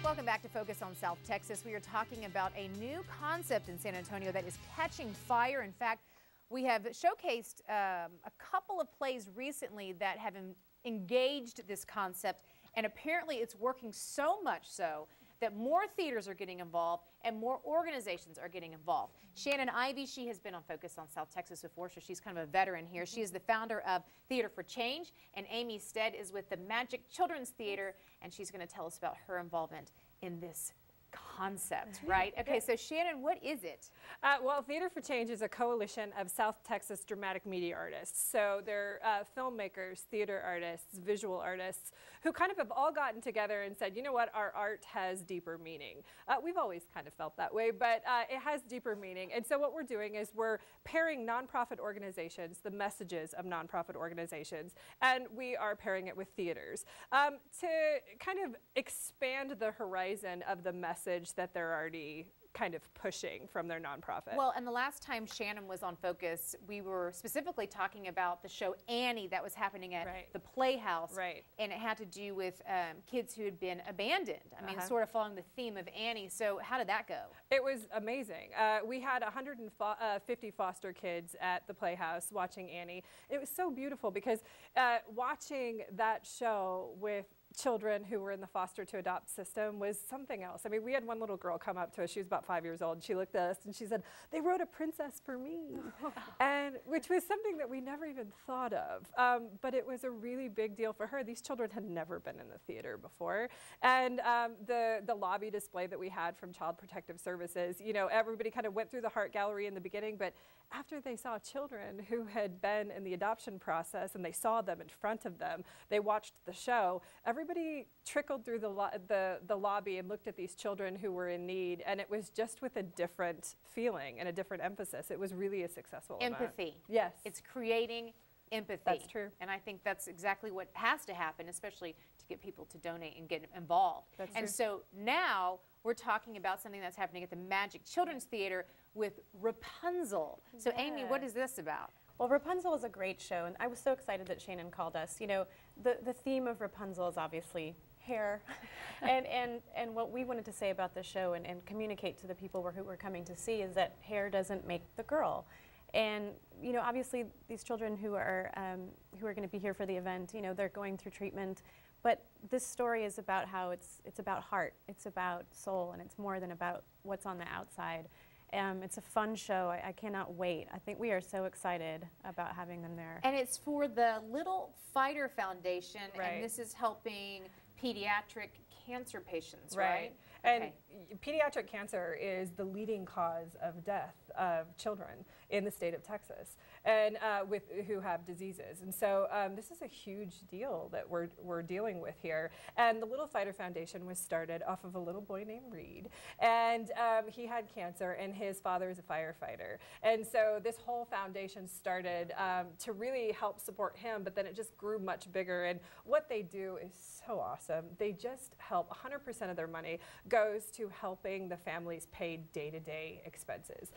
Welcome back to Focus on South Texas. We are talking about a new concept in San Antonio that is catching fire. In fact, we have showcased a couple of plays recently that have engaged this concept, and apparently it's working so much so that more theaters are getting involved and more organizations are getting involved. Shannon Ivy, she has been on Focus on South Texas before, so she's kind of a veteran here. She is the founder of Theater for Change, and Amy Stead is with the Magik Children's Theater, and she's going to tell us about her involvement in this concept, right? Okay, so Shannon, what is it? Well, Theater for Change is a coalition of South Texas dramatic media artists. So they're filmmakers, theater artists, visual artists, who kind of have all gotten together and said, you know what, our art has deeper meaning. We've always kind of felt that way, but it has deeper meaning. And so what we're doing is we're pairing nonprofit organizations, the messages of nonprofit organizations, and we are pairing it with theaters to kind of expand the horizon of the message that they're already kind of pushing from their nonprofit. Well, and the last time Shannon was on Focus, we were specifically talking about the show Annie that was happening at the Playhouse. Right. And it had to do with kids who had been abandoned. I mean, sort of following the theme of Annie. So how did that go? It was amazing. We had 150 foster kids at the Playhouse watching Annie. It was so beautiful because watching that show with children who were in the foster to adopt system was something else. I mean, we had one little girl come up to us. She was about 5 years old. And she looked at us and she said, "They wrote a princess for me," and which was something that we never even thought of. But it was a really big deal for her. These children had never been in the theater before, and the lobby display that we had from Child Protective Services, you know, everybody kind of went through the Heart Gallery in the beginning, but after they saw children who had been in the adoption process and they saw them in front of them, they watched the show, everybody trickled through the lobby and looked at these children who were in need, and it was just with a different feeling and a different emphasis. It was really a successful event. Empathy. Yes. It's creating empathy. That's true. And I think that's exactly what has to happen, especially to get people to donate and get involved. That's and true. So now we're talking about something that's happening at the Magik Children's Theater with Rapunzel. So Amy, what is this about? Well, Rapunzel is a great show, and I was so excited that Shannon called us. You know, the theme of Rapunzel is obviously hair, and what we wanted to say about the show and communicate to the people who we're coming to see is that hair doesn't make the girl. And you know, obviously, these children who are going to be here for the event, you know, they're going through treatment. But this story is about how it's about heart, it's about soul, and it's more than about what's on the outside. It's a fun show. I cannot wait. I think we are so excited about having them there. And it's for the Little Fighter Foundation, Right. and this is helping pediatric cancer patients, right? And pediatric cancer is the leading cause of death of children in the state of Texas, and who have diseases. And so this is a huge deal that we're dealing with here. And the Little Fighter Foundation was started off of a little boy named Reed, and he had cancer, and his father is a firefighter. And so this whole foundation started to really help support him, but then it just grew much bigger. And what they do is so awesome. They just help. 100% of their money goes to helping the families pay day-to-day expenses.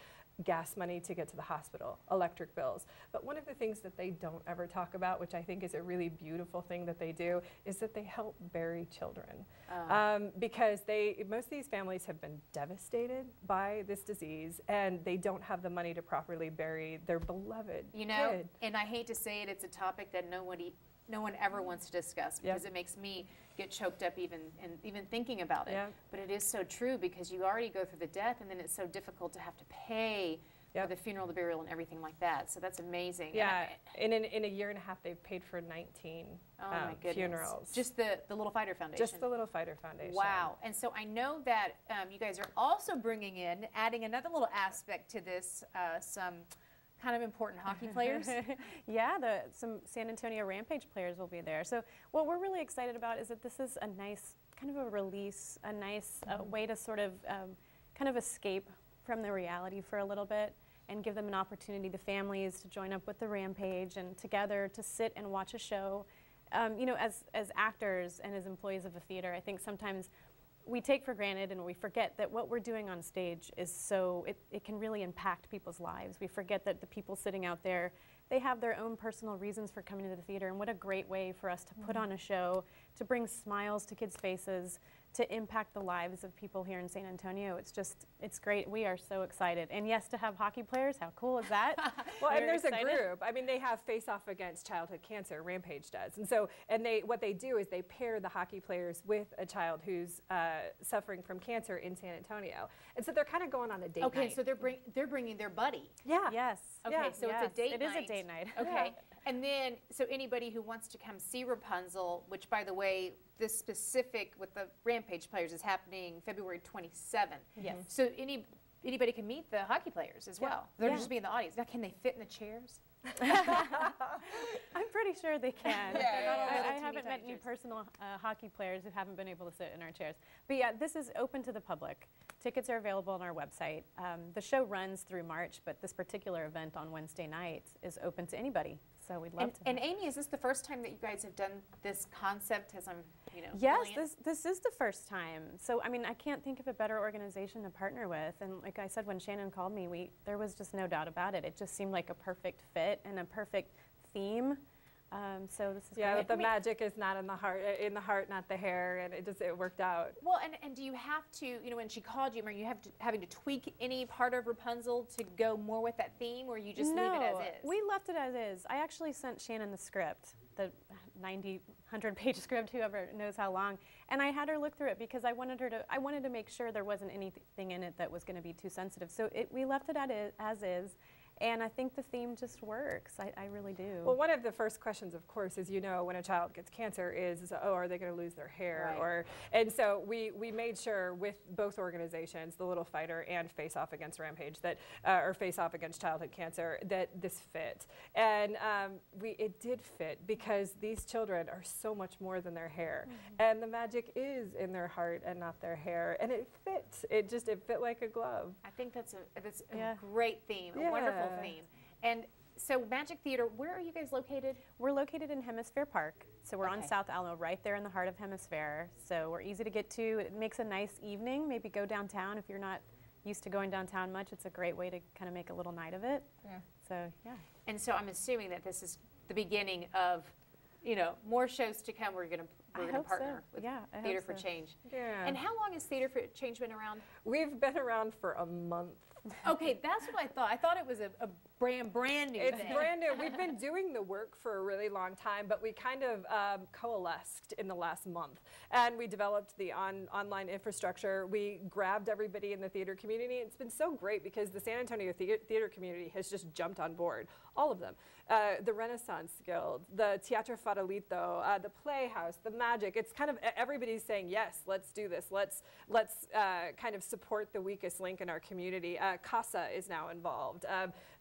Gas money to get to the hospital, electric bills. But one of the things that they don't ever talk about, which I think is a really beautiful thing that they do, is that they help bury children. Because most of these families have been devastated by this disease, and they don't have the money to properly bury their beloved kid. And I hate to say it, it's a topic that no one ever wants to discuss, because it makes me get choked up even thinking about it. But it is so true, because you already go through the death, and then it's so difficult to have to pay for the funeral, the burial, and everything like that. So that's amazing. Yeah, in a year and a half, they've paid for 19 funerals. Just the Little Fighter Foundation? Just the Little Fighter Foundation. Wow. And so I know that you guys are also bringing in, adding another little aspect to this, some kind of important hockey players. Yeah, some San Antonio Rampage players will be there. So what we're really excited about is that this is a nice kind of a release, a nice way to sort of kind of escape from the reality for a little bit and give them an opportunity, the families, to join up with the Rampage and together to sit and watch a show. You know, as actors and as employees of a theater, I think sometimes we take for granted and we forget that what we're doing on stage is so, it can really impact people's lives. We forget that the people sitting out there, they have their own personal reasons for coming to the theater, and what a great way for us to put on a show to bring smiles to kids' faces, to impact the lives of people here in San Antonio. It's great. We are so excited. And yes, to have hockey players, how cool is that? Well, and there's a group. I mean, they have Face Off Against Childhood Cancer, Rampage does. And so, what they do is they pair the hockey players with a child who's suffering from cancer in San Antonio. And so they're kind of going on a date night. Okay, so they're bringing their buddy. Yeah. Yes. Okay, yes. so it's a date night. It is a date night. Okay. Yeah. And then, so anybody who wants to come see Rapunzel, which, by the way, this specific with the Rampage players is happening February 27th. Yes. So anybody can meet the hockey players as well. They're just be in the audience. Now, can they fit in the chairs? I'm pretty sure they can. I haven't met any chairs. personal hockey players who haven't been able to sit in our chairs. But yeah, this is open to the public. Tickets are available on our website. The show runs through March, but this particular event on Wednesday nights is open to anybody. So we'd love to. And Amy, is this the first time that you guys have done this concept? As I'm, Yes, this is the first time. So I mean, I can't think of a better organization to partner with. And like I said, when Shannon called me, there was just no doubt about it. It just seemed like a perfect fit and a perfect theme. So this is great. The magic is not in the heart, not the hair, and it worked out. Well, and do you have to, when she called you, are you having to tweak any part of Rapunzel to go more with that theme, or you just leave it as is? We left it as is. I actually sent Shannon the script, the 100-page script, whoever knows how long, and I had her look through it because I wanted to make sure there wasn't anything in it that was going to be too sensitive. So we left it as is. And I think the theme just works. I really do. Well, one of the first questions, of course, is when a child gets cancer is are they going to lose their hair? Right. And so we made sure with both organizations, the Little Fighter and Face Off Against Rampage, or Face Off Against Childhood Cancer, that this fit. And it did fit because these children are so much more than their hair. And the magic is in their heart and not their hair. And it fits. It fit like a glove. I think that's a great theme, a wonderful theme. And so Magik Theatre, where are you guys located? We're located in Hemisphere Park. So we're on South Alamo, right there in the heart of Hemisphere. So we're easy to get to. It makes a nice evening. Maybe go downtown if you're not used to going downtown much. It's a great way to kind of make a little night of it. Yeah. So, yeah. And so I'm assuming that this is the beginning of, more shows to come. We're going to partner with Theater for Change. Yeah. And how long has Theater for Change been around? We've been around for a month. Okay, that's what I thought. I thought it was a brand new thing. It's brand new. We've been doing the work for a really long time, but we kind of coalesced in the last month. And we developed the online infrastructure. We grabbed everybody in the theater community. It's been so great because the San Antonio theater community has just jumped on board, all of them. The Renaissance Guild, the Teatro Fatalito, the Playhouse, the Magic. It's kind of everybody's saying, yes, let's do this. Let's kind of support the weakest link in our community. CASA is now involved.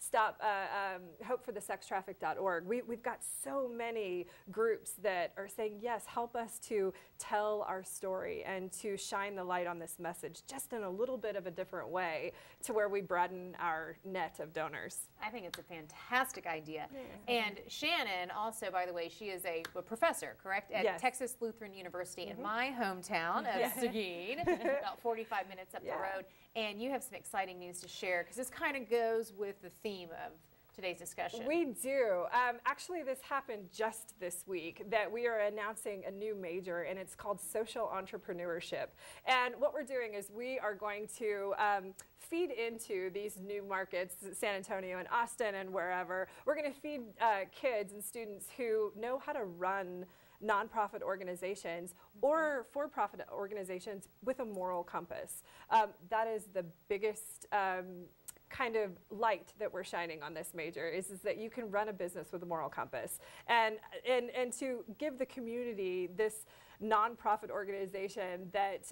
HopeForTheSexTraffic.org. We've got so many groups that are saying, yes, help us to tell our story and to shine the light on this message just in a little bit of a different way to where we broaden our net of donors. I think it's a fantastic idea. And Shannon also, by the way, she is a professor, correct? At Texas Lutheran University in my hometown of Seguin, about 45 minutes up the road. And you have some exciting news to share because this kind of goes with the theme of today's discussion. We do. Actually, this happened just this week that we are announcing a new major, and it's called Social Entrepreneurship. And what we're doing is we are going to feed into these new markets, San Antonio and Austin and wherever. We're going to feed kids and students who know how to run nonprofit organizations or for-profit organizations with a moral compass. That is the biggest kind of light that we're shining on this major is that you can run a business with a moral compass and to give the community this nonprofit organization that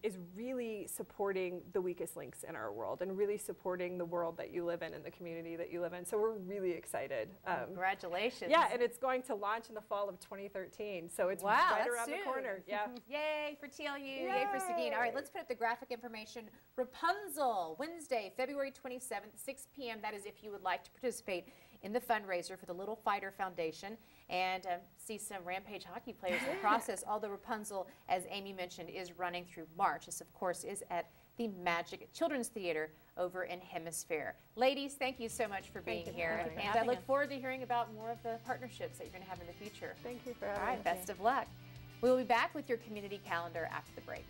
is really supporting the weakest links in our world and really supporting the world that you live in and the community that you live in. So we're really excited. Congratulations. Yeah, and it's going to launch in the fall of 2013. So it's right around the corner. Yeah. Yay for TLU, yay for Seguin. All right, let's put up the graphic information. Rapunzel, Wednesday, February 27th, 6 p.m. That is if you would like to participate in the fundraiser for the Little Fighter Foundation and see some Rampage hockey players in the process. Although Rapunzel, as Amy mentioned, is running through March. This, of course, is at the Magik Children's Theatre over in Hemisphere. Ladies, thank you so much for being here. And I look forward to hearing about more of the partnerships that you're going to have in the future. Thank you for having me. All right, best of luck. We will be back with your community calendar after the break.